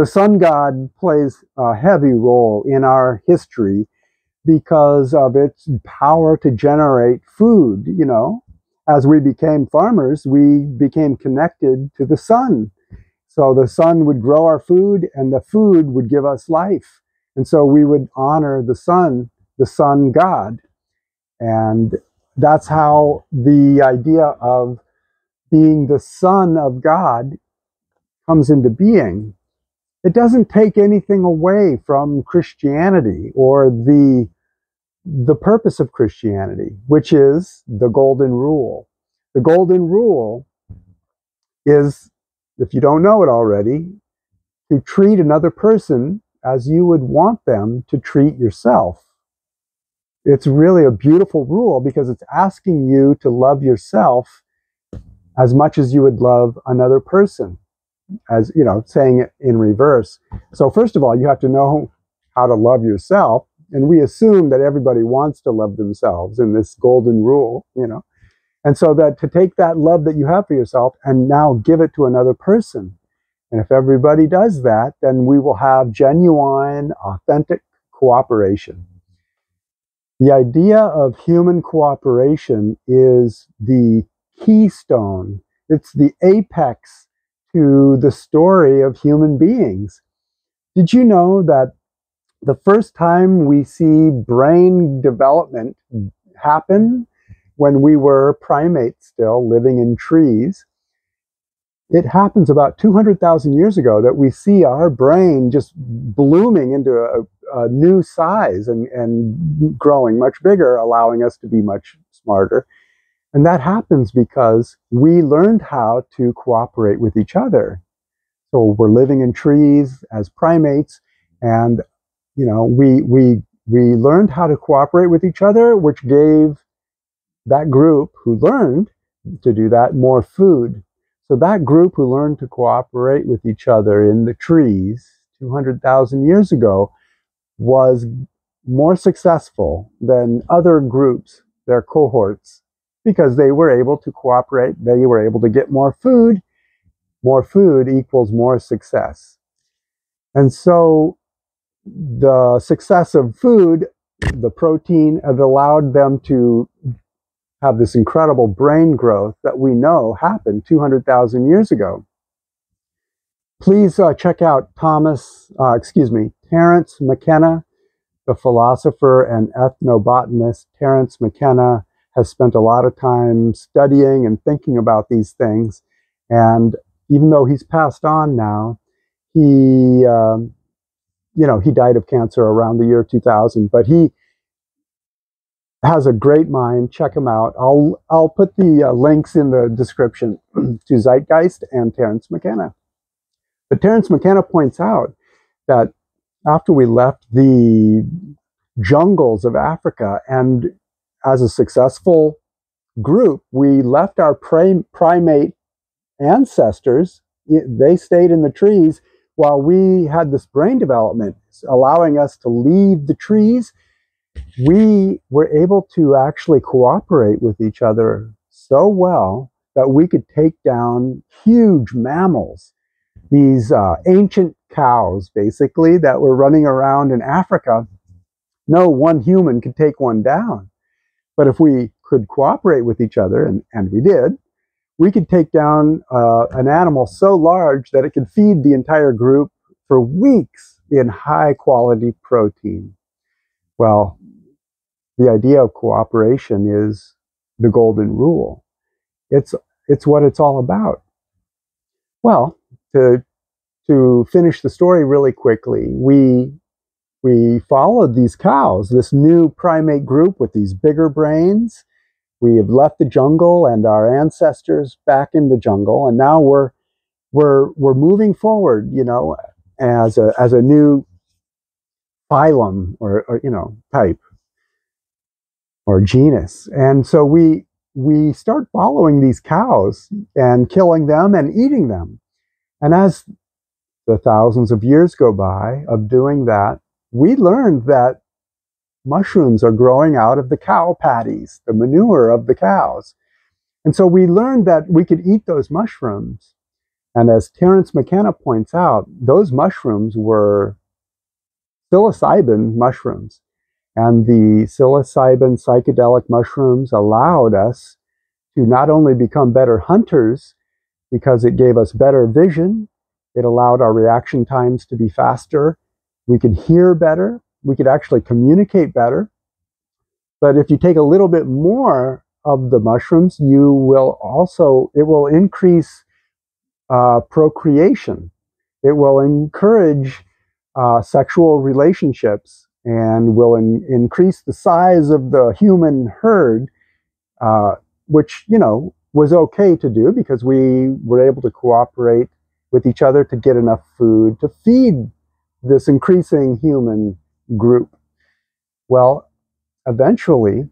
the sun god plays a heavy role in our history because of its power to generate food. You know, as we became farmers, we became connected to the sun. So the sun would grow our food, and the food would give us life. And so we would honor the sun god. And that's how the idea of being the son of God comes into being. It doesn't take anything away from Christianity or the purpose of Christianity, which is the golden rule. The golden rule is, if you don't know it already, to treat another person as you would want them to treat yourself. It's really a beautiful rule because it's asking you to love yourself as much as you would love another person, as you know, saying it in reverse. So first of all, you have to know how to love yourself, and we assume that everybody wants to love themselves in this golden rule, you know. And so that to take that love that you have for yourself and now give it to another person. And if everybody does that, then we will have genuine, authentic cooperation. The idea of human cooperation is the keystone. It's the apex to the story of human beings. Did you know that the first time we see brain development happen when we were primates still living in trees? It happens about 200,000 years ago that we see our brain just blooming into a new size and growing much bigger, allowing us to be much smarter. And that happens because we learned how to cooperate with each other. So we're living in trees as primates, and you know, we learned how to cooperate with each other, which gave that group who learned to do that more food. So that group who learned to cooperate with each other in the trees 200,000 years ago was more successful than other groups, their cohorts, because they were able to cooperate, they were able to get more food. More food equals more success. And so the success of food, the protein, had allowed them to have this incredible brain growth that we know happened 200,000 years ago. Please check out Terrance McKenna, the philosopher and ethnobotanist. Terrance McKenna has spent a lot of time studying and thinking about these things. And even though he's passed on now, he died of cancer around the year 2000, but he has a great mind. Check him out. I'll put the links in the description to Zeitgeist and Terrance McKenna. But Terrance McKenna points out that after we left the jungles of Africa, and as a successful group, we left our primate ancestors. They stayed in the trees while we had this brain development, allowing us to leave the trees. We were able to actually cooperate with each other so well that we could take down huge mammals, these ancient cows, basically, that were running around in Africa. No one human could take one down. But if we could cooperate with each other, and we did, we could take down an animal so large that it could feed the entire group for weeks in high-quality protein. Well, the idea of cooperation is the golden rule. It's what it's all about. Well, to finish the story really quickly, we followed these cows, this new primate group with these bigger brains. We have left the jungle and our ancestors back in the jungle, and now we're moving forward, you know, as a new phylum or type or genus. And so we start following these cows and killing them and eating them. And as the thousands of years go by of doing that, we learned that mushrooms are growing out of the cow patties, the manure of the cows. And so we learned that we could eat those mushrooms And as Terrance McKenna points out, those mushrooms were psilocybin mushrooms. And the psilocybin psychedelic mushrooms allowed us to not only become better hunters because it gave us better vision, it allowed our reaction times to be faster, we could hear better, we could actually communicate better. But if you take a little bit more of the mushrooms, it will increase procreation. It will encourage sexual relationships and will increase the size of the human herd, which, was okay to do because we were able to cooperate with each other to get enough food to feed this increasing human group. Well, eventually,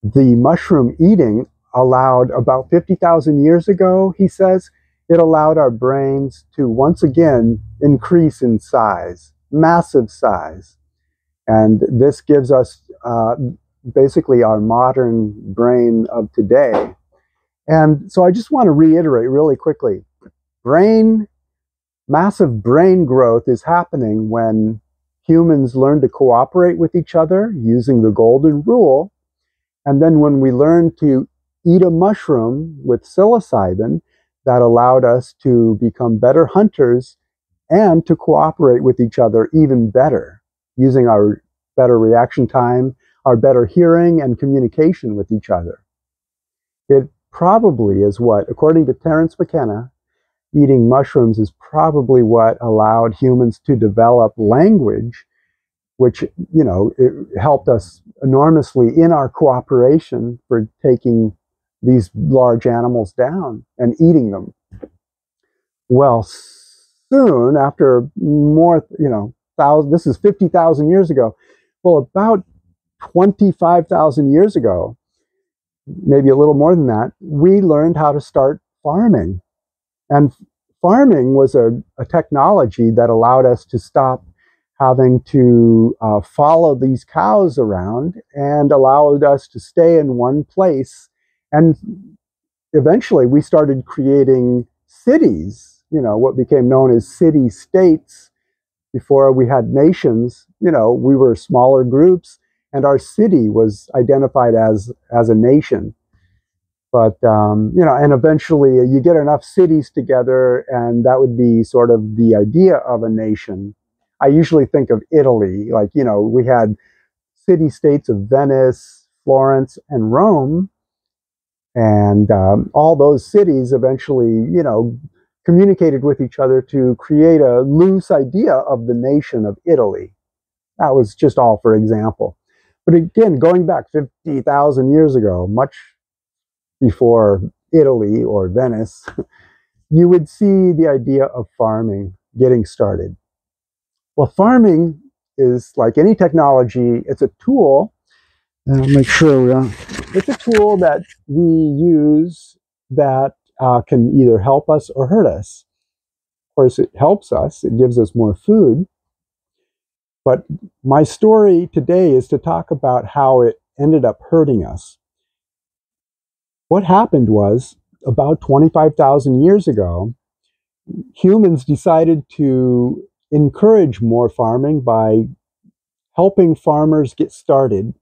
the mushroom eating allowed, about 50,000 years ago, he says, it allowed our brains to once again increase in size, massive size. And this gives us basically our modern brain of today. And so I just want to reiterate really quickly, massive brain growth is happening when humans learn to cooperate with each other using the golden rule. And then when we learn to eat a mushroom with psilocybin, that allowed us to become better hunters and to cooperate with each other even better, using our better reaction time, our better hearing and communication with each other. It probably is what, according to Terrance McKenna, eating mushrooms is probably what allowed humans to develop language, which, it helped us enormously in our cooperation for taking these large animals down and eating them. Well, soon after more, this is 50,000 years ago. Well, about 25,000 years ago, maybe a little more than that, we learned how to start farming. And farming was a technology that allowed us to stop having to follow these cows around and allowed us to stay in one place. And eventually we started creating cities, what became known as city-states. Before we had nations, we were smaller groups, and our city was identified as a nation. But, and eventually you get enough cities together, and that would be sort of the idea of a nation. I usually think of Italy, like, we had city-states of Venice, Florence, and Rome. And all those cities eventually, communicated with each other to create a loose idea of the nation of Italy. That was just all for example. But again, going back 50,000 years ago, much before Italy or Venice, you would see the idea of farming getting started. Well, farming is like any technology, it's a tool. I'll make sure it's a tool that we use that can either help us or hurt us. Of course, it helps us, it gives us more food. But my story today is to talk about how it ended up hurting us. What happened was, about 25,000 years ago, humans decided to encourage more farming by helping farmers get started.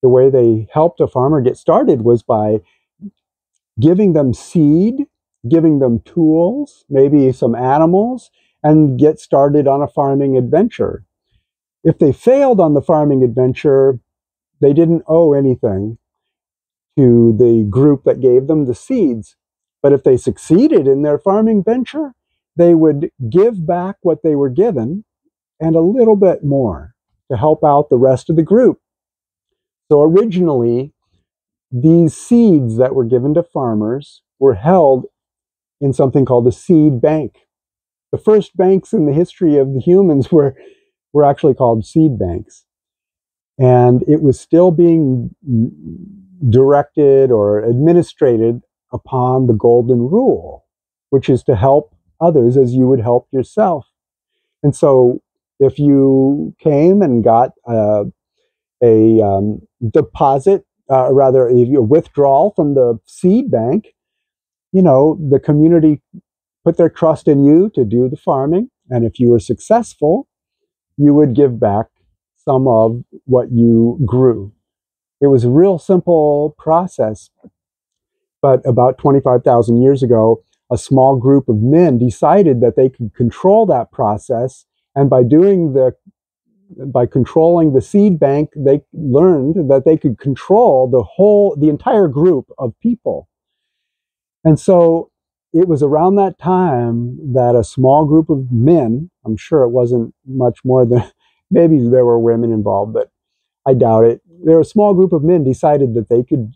The way they helped a farmer get started was by giving them seed, giving them tools, maybe some animals, and get started on a farming adventure. If they failed on the farming adventure, they didn't owe anything to the group that gave them the seeds. But if they succeeded in their farming venture, they would give back what they were given and a little bit more to help out the rest of the group. So originally, these seeds that were given to farmers were held in something called a seed bank. The first banks in the history of the humans were actually called seed banks. And it was still being directed or administrated upon the golden rule, which is to help others as you would help yourself. And so if you came and got a deposit, rather a withdrawal from the seed bank, the community put their trust in you to do the farming. And if you were successful, you would give back some of what you grew. It was a real simple process. But about 25,000 years ago, a small group of men decided that they could control that process. And by controlling the seed bank, they learned that they could control the entire group of people. And so it was around that time that a small group of men, I'm sure it wasn't much more than, maybe there were women involved, but I doubt it. There were a small group of men decided that they could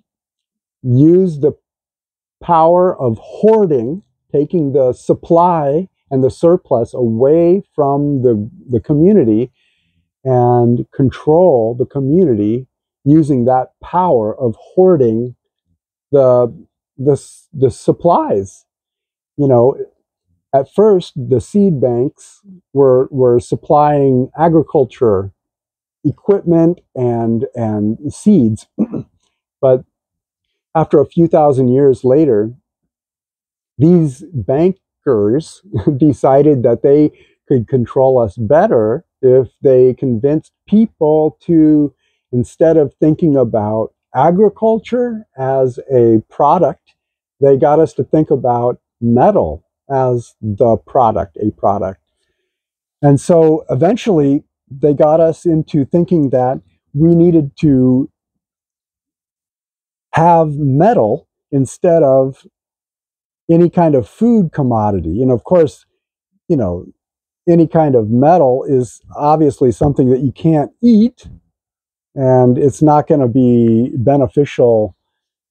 use the power of hoarding, taking the supply and the surplus away from the community and control the community using that power of hoarding the the supplies. You know, at first the seed banks were supplying agriculture equipment and seeds, but after a few thousand years later, these bankers decided that they could control us better if they convinced people to, instead of thinking about agriculture as a product, they got us to think about metal as the product, a product. And so eventually they got us into thinking that we needed to have metal instead of any kind of food commodity. And of course, you know, any kind of metal is obviously something that you can't eat, and it's not going to be beneficial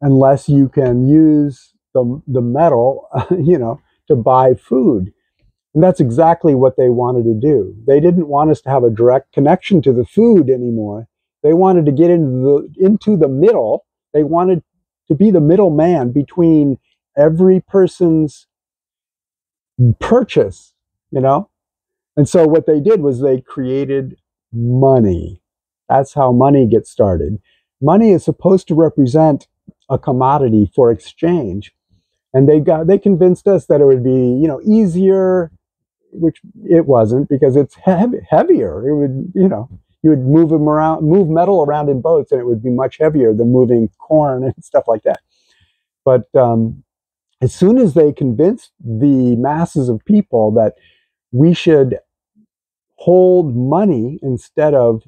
unless you can use the metal, to buy food. And that's exactly what they wanted to do. They didn't want us to have a direct connection to the food anymore. They wanted to get into the middle. They wanted to be the middleman between every person's purchase, you know? And so what they did was they created money. That's how money gets started. Money is supposed to represent a commodity for exchange. And they convinced us that it would be, easier, which it wasn't, because it's heavier. It would, you would move metal around in boats, and it would be much heavier than moving corn and stuff like that. But as soon as they convinced the masses of people that we should hold money instead of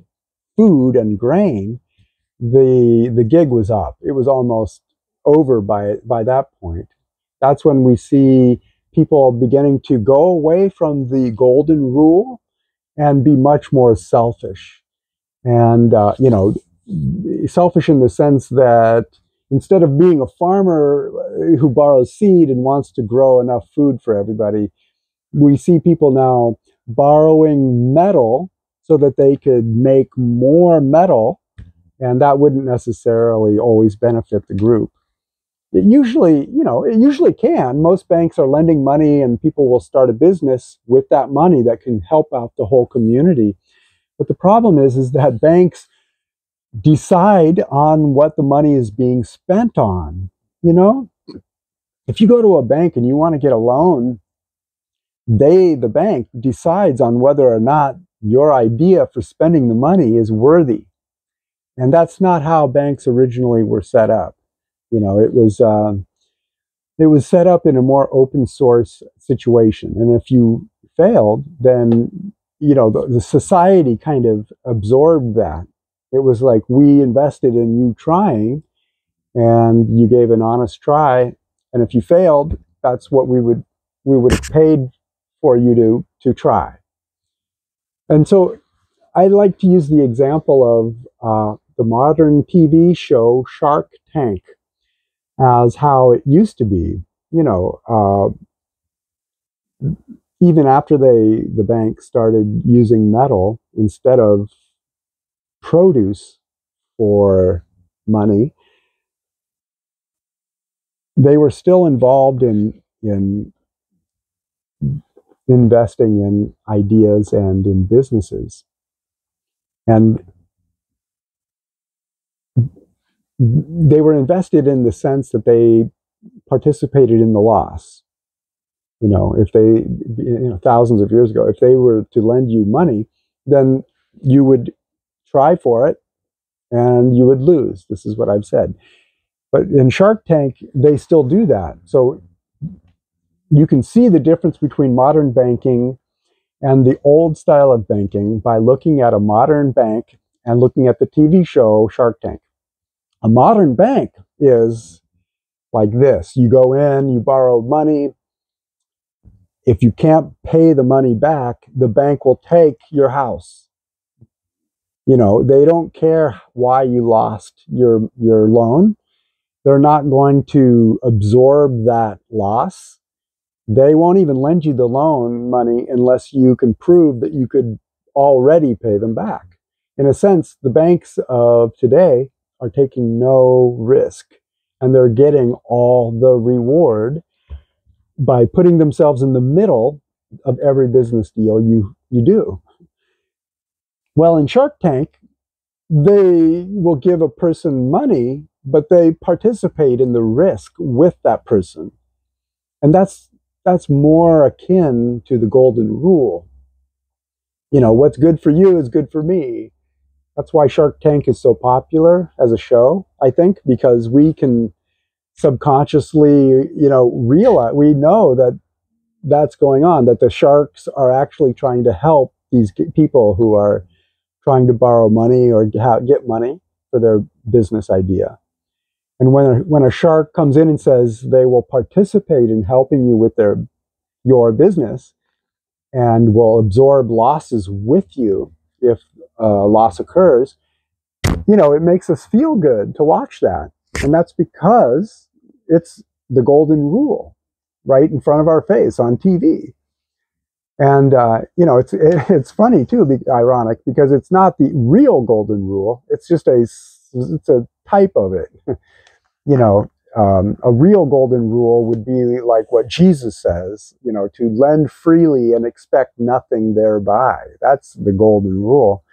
food and grain, the gig was up. It was almost over by that point. That's when we see people beginning to go away from the golden rule and be much more selfish. And, selfish in the sense that instead of being a farmer who borrows seed and wants to grow enough food for everybody, we see people now borrowing metal so that they could make more metal, and that wouldn't necessarily always benefit the group. It usually can. Most banks are lending money, and people will start a business with that money that can help out the whole community. But the problem is that banks decide on what the money is being spent on. If you go to a bank and you want to get a loan, the bank decides on whether or not your idea for spending the money is worthy. And that's not how banks originally were set up. It was set up in a more open source situation. And if you failed, then, the society kind of absorbed that. It was like, we invested in you trying, and you gave an honest try. And if you failed, that's what we would have paid for you to try. And so I like to use the example of the modern TV show Shark Tank as how it used to be. Even after the bank started using metal instead of produce for money, they were still involved in investing in ideas and in businesses. And they were invested in the sense that they participated in the loss. If they, thousands of years ago, if they were to lend you money, then you would try for it and you would lose. This is what I've said. But in Shark Tank, they still do that. So you can see the difference between modern banking and the old style of banking by looking at a modern bank and looking at the TV show Shark Tank. A modern bank is like this. You go in, you borrow money. If you can't pay the money back, the bank will take your house. They don't care why you lost your loan. They're not going to absorb that loss. They won't even lend you the loan money unless you can prove that you could already pay them back. In a sense, the banks of today are taking no risk, and they're getting all the reward by putting themselves in the middle of every business deal you do. Well, in Shark Tank, they will give a person money, but they participate in the risk with that person. And that's more akin to the golden rule. What's good for you is good for me. That's why Shark Tank is so popular as a show, I think, because we can subconsciously, realize, we know that that's going on, that the sharks are actually trying to help these people who are trying to borrow money or get money for their business idea. And when a shark comes in and says they will participate in helping you with your business and will absorb losses with you if a loss occurs, it makes us feel good to watch that. And that's because it's the golden rule right in front of our face on TV. And, it's funny too, ironic, because it's not the real golden rule. It's just it's a type of it. A real golden rule would be like what Jesus says, to lend freely and expect nothing thereby. That's the golden rule.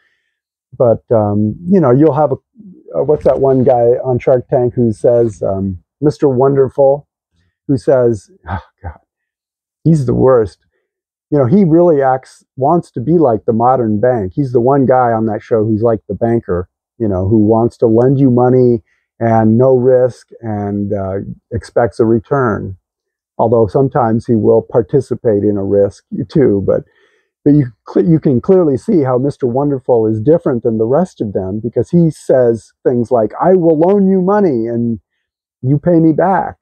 But, you'll have what's that one guy on Shark Tank who says, Mr. Wonderful, who says, oh God, he's the worst. He really wants to be like the modern bank. He's the one guy on that show who's like the banker, who wants to lend you money and no risk and expects a return. Although sometimes he will participate in a risk too. But you can clearly see how Mr. Wonderful is different than the rest of them, because he says things like, I will loan you money and you pay me back,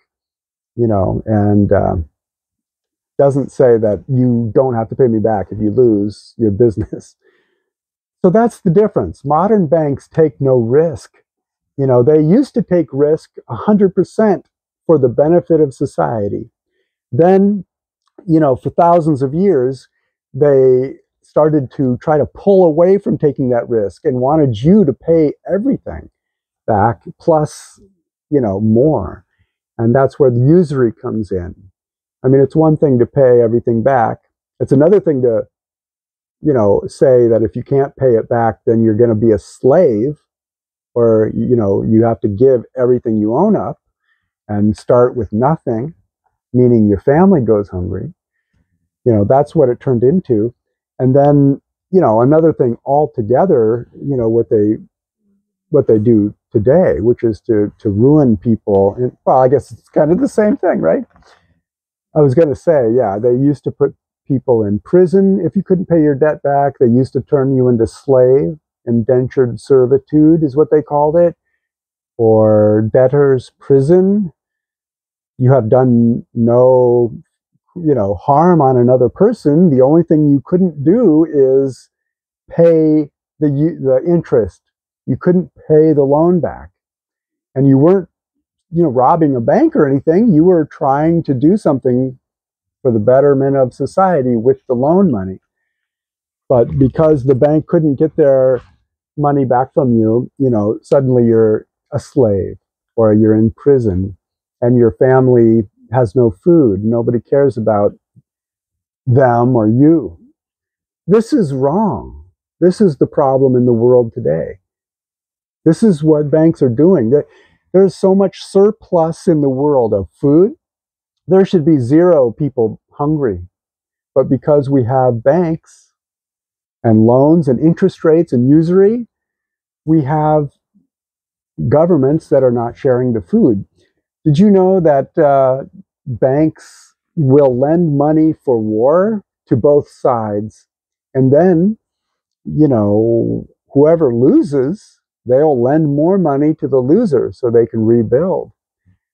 and doesn't say that you don't have to pay me back if you lose your business. So that's the difference. Modern banks take no risk. They used to take risk 100% for the benefit of society. Then, for thousands of years, they started to try to pull away from taking that risk and wanted you to pay everything back plus, more. And that's where the usury comes in. I mean, it's one thing to pay everything back. It's another thing to, say that if you can't pay it back, then you're going to be a slave, or, you have to give everything you own up and start with nothing, meaning your family goes hungry. That's what it turned into. And then, another thing altogether, what they do today, which is to ruin people. And, well, I guess it's kind of the same thing, right? I was going to say, yeah, they used to put people in prison if you couldn't pay your debt back. They used to turn you into slave. Indentured servitude is what they called it, or debtor's prison. You have done no, harm on another person. The only thing you couldn't do is pay the interest. You couldn't pay the loan back, and you weren't, robbing a bank or anything. You were trying to do something for the betterment of society with the loan money. But because the bank couldn't get their money back from you, suddenly you're a slave, or you're in prison, and your family has no food. Nobody cares about them or you. This is wrong. This is the problem in the world today. This is what banks are doing. There's so much surplus in the world of food. There should be zero people hungry. But because we have banks and loans and interest rates and usury, we have governments that are not sharing the food. Did you know that banks will lend money for war to both sides? And then, whoever loses, they'll lend more money to the loser so they can rebuild,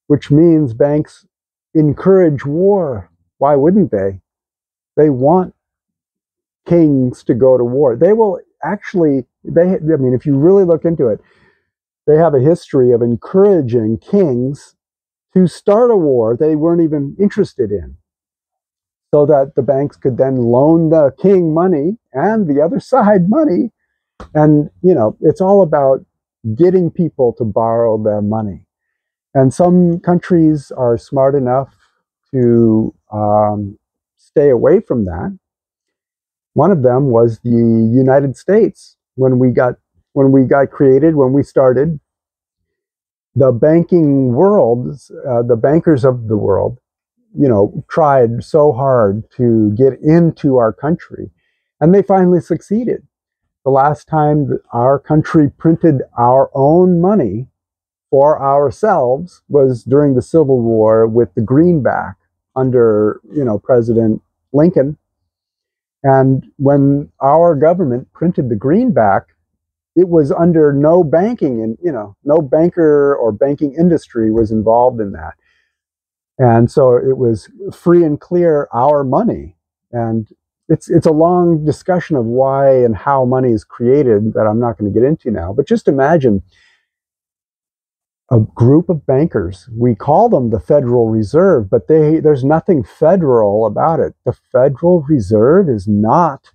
which means banks encourage war. Why wouldn't they? They want kings to go to war. They will actually, if you really look into it, they have a history of encouraging kings to start a war they weren't even interested in, so that the banks could then loan the king money and the other side money. And, it's all about getting people to borrow the money. And some countries are smart enough to stay away from that. One of them was the United States. When we got created, when we started, the banking world, the bankers of the world, tried so hard to get into our country, and they finally succeeded. The last time that our country printed our own money for ourselves was during the Civil War with the greenback under, President Lincoln. And when our government printed the greenback, it was under no banking, and no banker or banking industry was involved in that. And so it was free and clear our money. And it's a long discussion of why and how money is created that I'm not going to get into now. But just imagine a group of bankers. We call them the Federal Reserve, but there's nothing federal about it. The Federal Reserve is not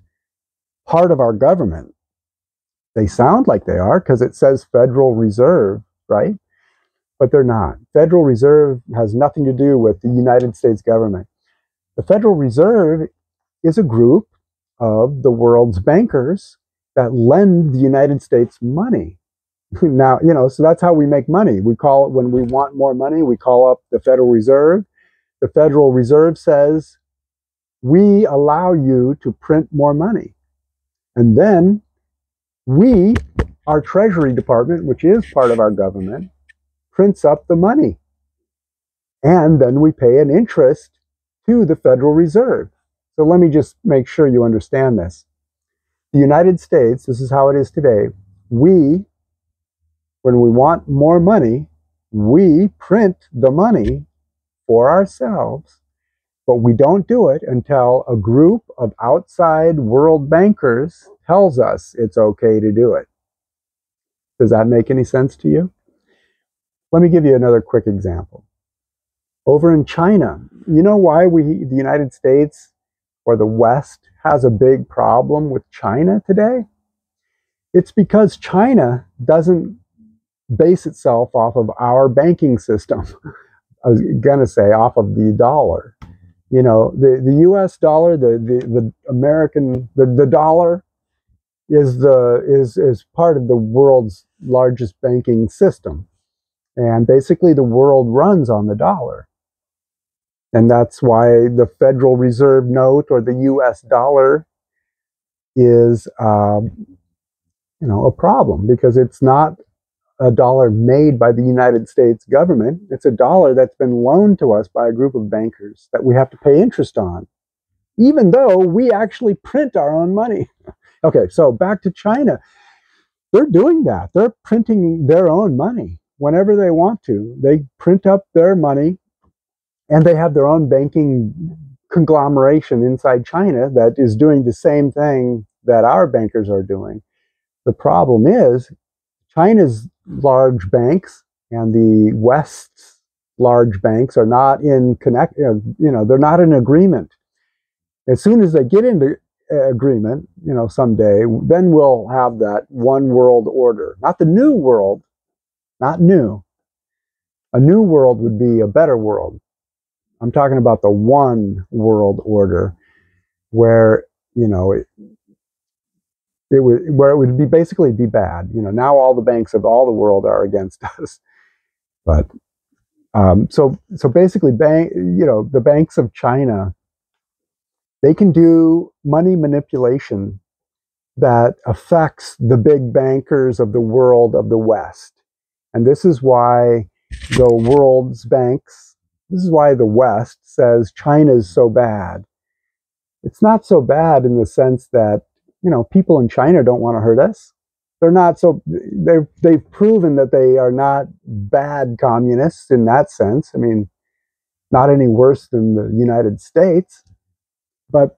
part of our government. They sound like they are because it says Federal Reserve, right? But they're not. Federal Reserve has nothing to do with the United States government. The Federal Reserve is a group of the world's bankers that lend the United States money. Now, so that's how we make money. We call it, when we want more money, we call up the Federal Reserve. The Federal Reserve says, we allow you to print more money. And then our Treasury Department, which is part of our government, prints up the money. And then we pay an interest to the Federal Reserve. So let me just make sure you understand this. The United States, this is how it is today. When we want more money, we print the money for ourselves, but we don't do it until a group of outside world bankers tells us it's okay to do it. Does that make any sense to you? Let me give you another quick example. Over in China, you know why the United States or the West has a big problem with China today? It's because China doesn't base itself off of our banking system. I was going to say off of the dollar. The US dollar, the American, the dollar is part of the world's largest banking system. And basically the world runs on the dollar. And that's why the Federal Reserve note or the US dollar is a problem, because it's not a dollar made by the United States government. It's a dollar that's been loaned to us by a group of bankers that we have to pay interest on, even though we actually print our own money. Okay, so back to China. They're doing that. They're printing their own money whenever they want to. They print up their money, and they have their own banking conglomeration inside China that is doing the same thing that our bankers are doing. The problem is China's large banks and the West's large banks are not they're not in agreement. As soon as they get into agreement, someday, then we'll have that one world order. Not the new world, not new. A new world would be a better world. I'm talking about the one world order where, it would basically be bad. Now all the banks of all the world are against us. But so basically, the banks of China, they can do money manipulation that affects the big bankers of the world of the West. And this is why the world's banks, this is why the West says China is so bad. It's not so bad in the sense that, people in China don't want to hurt us. They're not so, they've proven that they are not bad communists in that sense. I mean, not any worse than the United States. But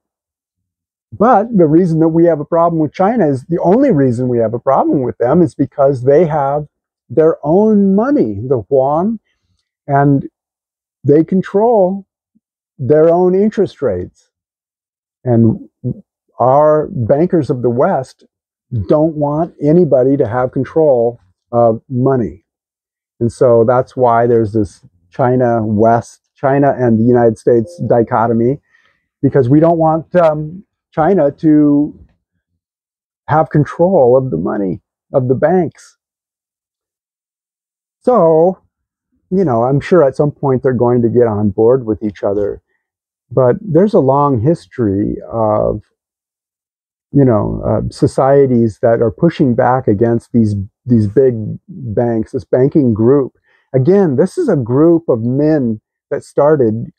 the reason that we have a problem with China is the only reason we have a problem with them is because they have their own money, the yuan, and they control their own interest rates. And our bankers of the West don't want anybody to have control of money. And so that's why there's this China and the United States dichotomy, because we don't want China to have control of the money of the banks. So, I'm sure at some point they're going to get on board with each other. But there's a long history of, societies that are pushing back against these big banks, this banking group. Again, this is a group of men that started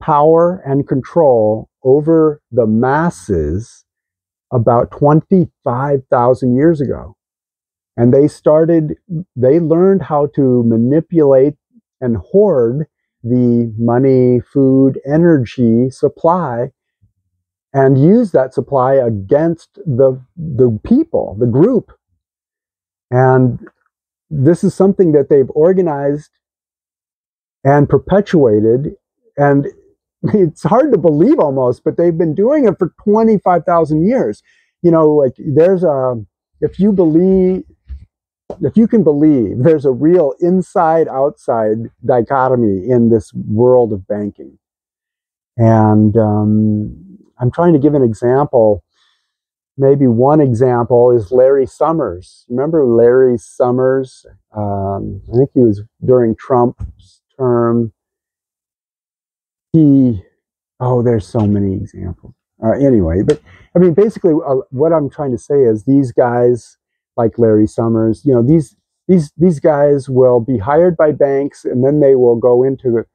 power and control over the masses about 25,000 years ago. And they learned how to manipulate and hoard the money, food, energy supply, and use that supply against the people, the group. And this is something that they've organized and perpetuated. And it's hard to believe almost, but they've been doing it for 25,000 years. If you can believe, there's a real inside-outside dichotomy in this world of banking. And I'm trying to give an example. Maybe one example is Larry Summers. Remember Larry Summers? I think he was during Trump's term. There's so many examples. Anyway, but I mean, basically, what I'm trying to say is these guys, like Larry Summers, these guys will be hired by banks, and then they will go into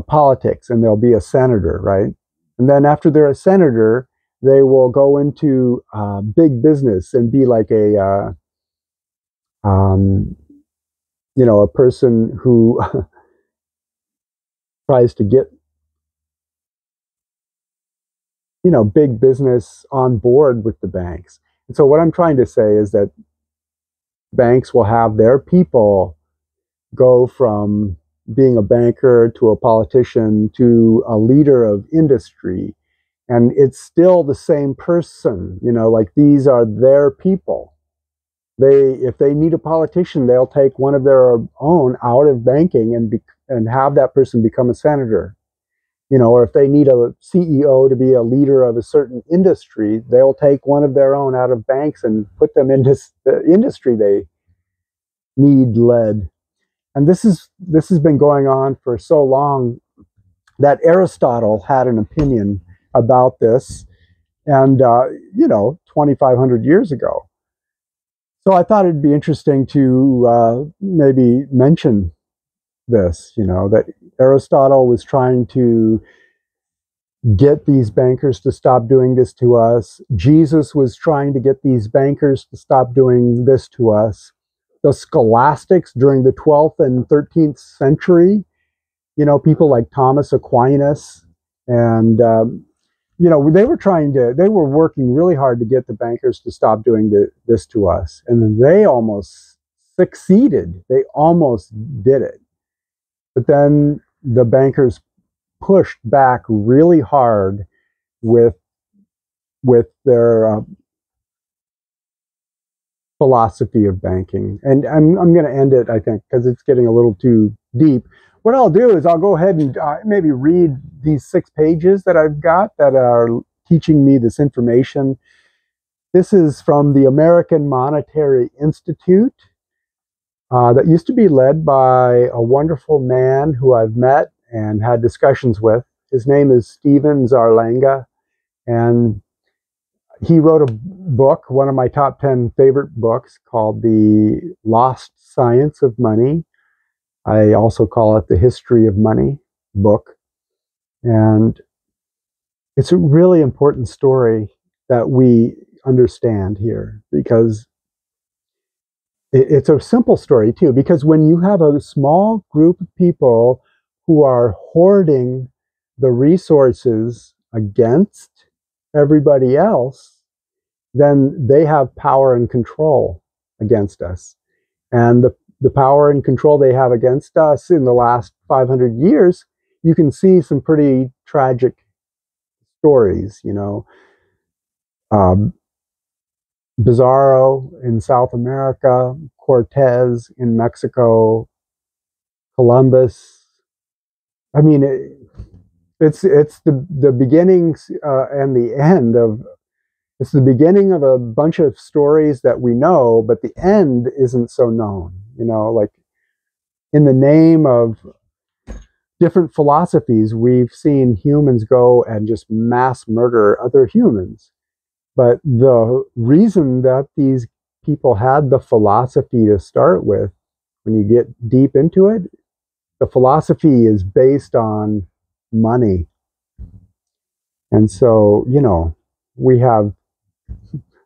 politics, and they'll be a senator, right? And then after they're a senator, they will go into big business and be like a person who tries to get big business on board with the banks. And so what I'm trying to say is that banks will have their people go from being a banker to a politician to a leader of industry. And it's still the same person, like these are their people. If they need a politician, they'll take one of their own out of banking and have that person become a senator. Or if they need a CEO to be a leader of a certain industry, they'll take one of their own out of banks and put them into the industry they need led. And this has been going on for so long that Aristotle had an opinion about this, and 2,500 years ago. So I thought it'd be interesting to maybe mention this, that Aristotle was trying to get these bankers to stop doing this to us. Jesus was trying to get these bankers to stop doing this to us. The scholastics during the 12th and 13th century, people like Thomas Aquinas, and they were working really hard to get the bankers to stop doing this to us. And they almost succeeded. They almost did it. But then the bankers pushed back really hard with their philosophy of banking. And I'm going to end it, I think, because it's getting a little too deep. What I'll do is I'll go ahead and maybe read these 6 pages that I've got that are teaching me this information. This is from the American Monetary Institute. that used to be led by a wonderful man who I've met and had discussions with. His name is Stephen Zarlanga, and he wrote a book, one of my top 10 favorite books, called The Lost Science of Money. I also call it The History of Money book. And it's a really important story that we understand here, because it's a simple story too, because when you have a small group of people who are hoarding the resources against everybody else, then they have power and control against us. And the power and control they have against us in the last 500 years, you can see some pretty tragic stories, you know. Um, Pizarro in South America, Cortez in Mexico, Columbus. I mean, it's the beginnings and the end of. It's the beginning of a bunch of stories that we know, but the end isn't so known. You know, like in the name of different philosophies, we've seen humans go and just mass murder other humans. But the reason that these people had the philosophy to start with, when you get deep into it, the philosophy is based on money. And so, you know, we have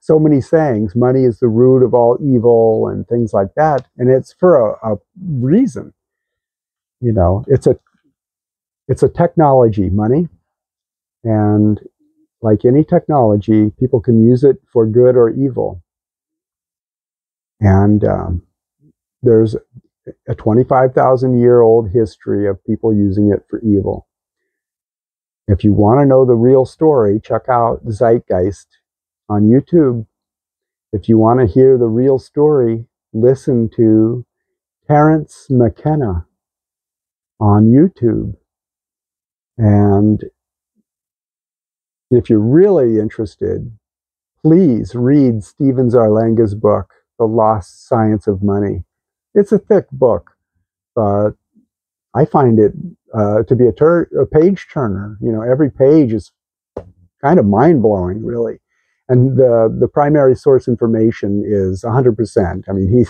so many sayings, money is the root of all evil and things like that. And it's for a reason. You know, it's a technology, money. And like any technology, people can use it for good or evil. And there's a 25,000-year-old history of people using it for evil. If you want to know the real story, check out Zeitgeist on YouTube. If you want to hear the real story, listen to Terrance McKenna on YouTube. And if you're really interested, please read Stephen Zarlanga's book, The Lost Science of Money. It's a thick book, but I find it to be a page turner. You know, every page is kind of mind-blowing, really. And the primary source information is 100%. I mean,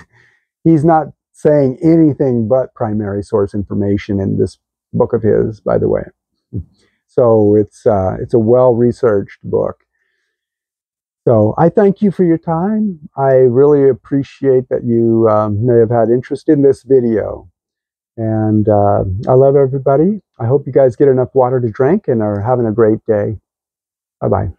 he's not saying anything but primary source information in this book of his, by the way. So it's a well-researched book. So I thank you for your time. I really appreciate that you may have had interest in this video. And I love everybody. I hope you guys get enough water to drink and are having a great day. Bye-bye.